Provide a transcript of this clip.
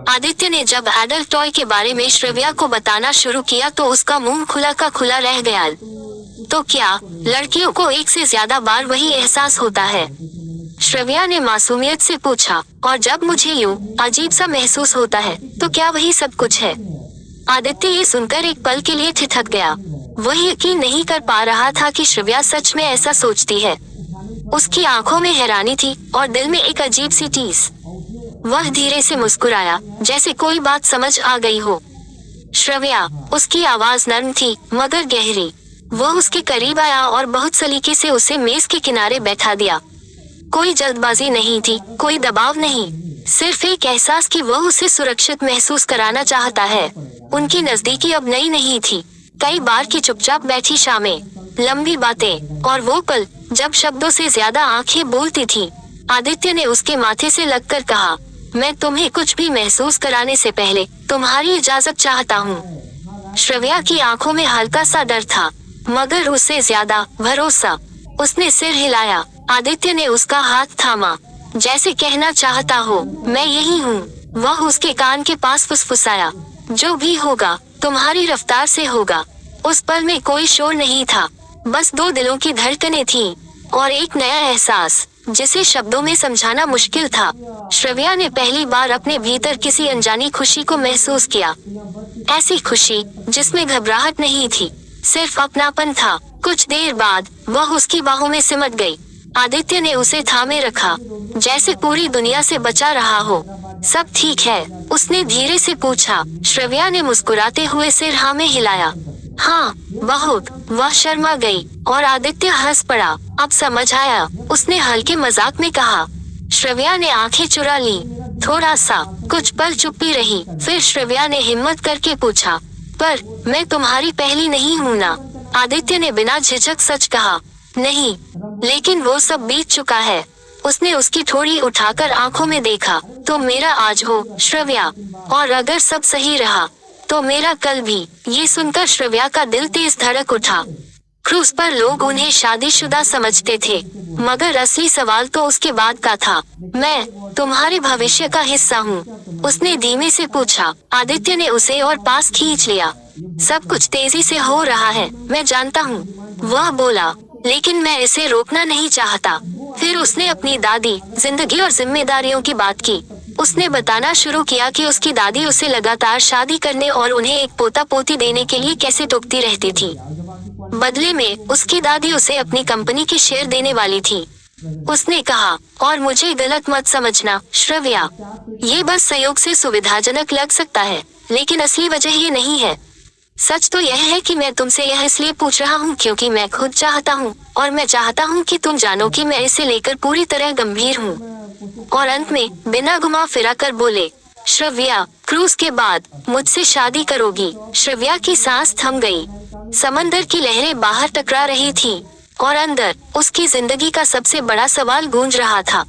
आदित्य ने जब adult toy के बारे में श्रव्या को बताना शुरू किया तो उसका मुंह खुला का खुला रह गया। तो क्या लड़कियों को एक से ज्यादा बार वही एहसास होता है? श्रव्या ने मासूमियत से पूछा। और जब मुझे यूं अजीब सा महसूस होता है तो क्या वही सब कुछ है? आदित्य ये सुनकर एक पल के लिए ठिठक गया। वह यकीन नहीं कर पा रहा था कि श्रव्या सच में ऐसा सोचती है। उसकी आंखों में हैरानी थी और दिल में एक अजीब सी टीस। वह धीरे से मुस्कुराया, जैसे कोई बात समझ आ गई हो। श्रव्या, उसकी आवाज नर्म थी मगर गहरी। वह उसके करीब आया और बहुत सलीके से उसे मेज के किनारे बैठा दिया। कोई जल्दबाजी नहीं थी, कोई दबाव नहीं, सिर्फ एक एहसास कि वह उसे सुरक्षित महसूस कराना चाहता है। उनकी नजदीकी अब नई नहीं थी। कई बार की चुपचाप बैठी शामें, लंबी बातें और वो पल जब शब्दों से ज्यादा आंखें बोलती थीं। आदित्य ने उसके माथे से लगकर कहा, मैं तुम्हें कुछ भी महसूस कराने से पहले तुम्हारी इजाजत चाहता हूँ। श्रव्या की आंखों में हल्का सा डर था मगर उससे ज्यादा भरोसा। उसने सिर हिलाया। आदित्य ने उसका हाथ थामा, जैसे कहना चाहता हो, मैं यही हूँ। वह उसके कान के पास फुसफुसाया, जो भी होगा तुम्हारी रफ्तार से होगा। उस पल में कोई शोर नहीं था, बस दो दिलों की धड़कनें थीं और एक नया एहसास जिसे शब्दों में समझाना मुश्किल था। श्रव्या ने पहली बार अपने भीतर किसी अनजानी खुशी को महसूस किया। ऐसी खुशी जिसमें घबराहट नहीं थी, सिर्फ अपनापन था। कुछ देर बाद वह उसकी बाहों में सिमट गई। आदित्य ने उसे थामे रखा, जैसे पूरी दुनिया से बचा रहा हो। सब ठीक है? उसने धीरे से पूछा। श्रव्या ने मुस्कुराते हुए सिर हाँ में हिलाया। हाँ, बहुत। वह शर्मा गई और आदित्य हंस पड़ा। अब समझ आया, उसने हल्के मजाक में कहा। श्रव्या ने आंखें चुरा ली। थोड़ा सा कुछ पल चुप्पी रही, फिर श्रव्या ने हिम्मत करके पूछा, पर मैं तुम्हारी पहली नहीं हूँ ना? आदित्य ने बिना झिझक सच कहा, नहीं, लेकिन वो सब बीत चुका है। उसने उसकी ठोड़ी उठाकर आंखों में देखा। तो मेरा आज हो श्रव्या, और अगर सब सही रहा तो मेरा कल भी। ये सुनकर श्रव्या का दिल तेज धड़क उठा। क्रूज पर लोग उन्हें शादीशुदा समझते थे, मगर असली सवाल तो उसके बाद का था। मैं तुम्हारे भविष्य का हिस्सा हूँ, उसने धीमे से पूछा। आदित्य ने उसे और पास खींच लिया। सब कुछ तेजी से हो रहा है, मैं जानता हूँ, वह बोला, लेकिन मैं इसे रोकना नहीं चाहता। फिर उसने अपनी दादी, जिंदगी और जिम्मेदारियों की बात की। उसने बताना शुरू किया कि उसकी दादी उसे लगातार शादी करने और उन्हें एक पोता पोती देने के लिए कैसे टोकती रहती थी। बदले में उसकी दादी उसे अपनी कंपनी के शेयर देने वाली थी। उसने कहा, और मुझे गलत मत समझना श्रव्या, ये बस संयोग से सुविधाजनक लग सकता है, लेकिन असली वजह ये नहीं है। सच तो यह है कि मैं तुमसे यह इसलिए पूछ रहा हूँ क्योंकि मैं खुद चाहता हूँ, और मैं चाहता हूँ कि तुम जानो कि मैं इसे लेकर पूरी तरह गंभीर हूँ। और अंत में बिना घुमा फिरा कर बोले, श्रव्या, क्रूज के बाद मुझसे शादी करोगी? श्रव्या की सांस थम गई। समंदर की लहरें बाहर टकरा रही थीं, और अंदर उसकी जिंदगी का सबसे बड़ा सवाल गूंज रहा था।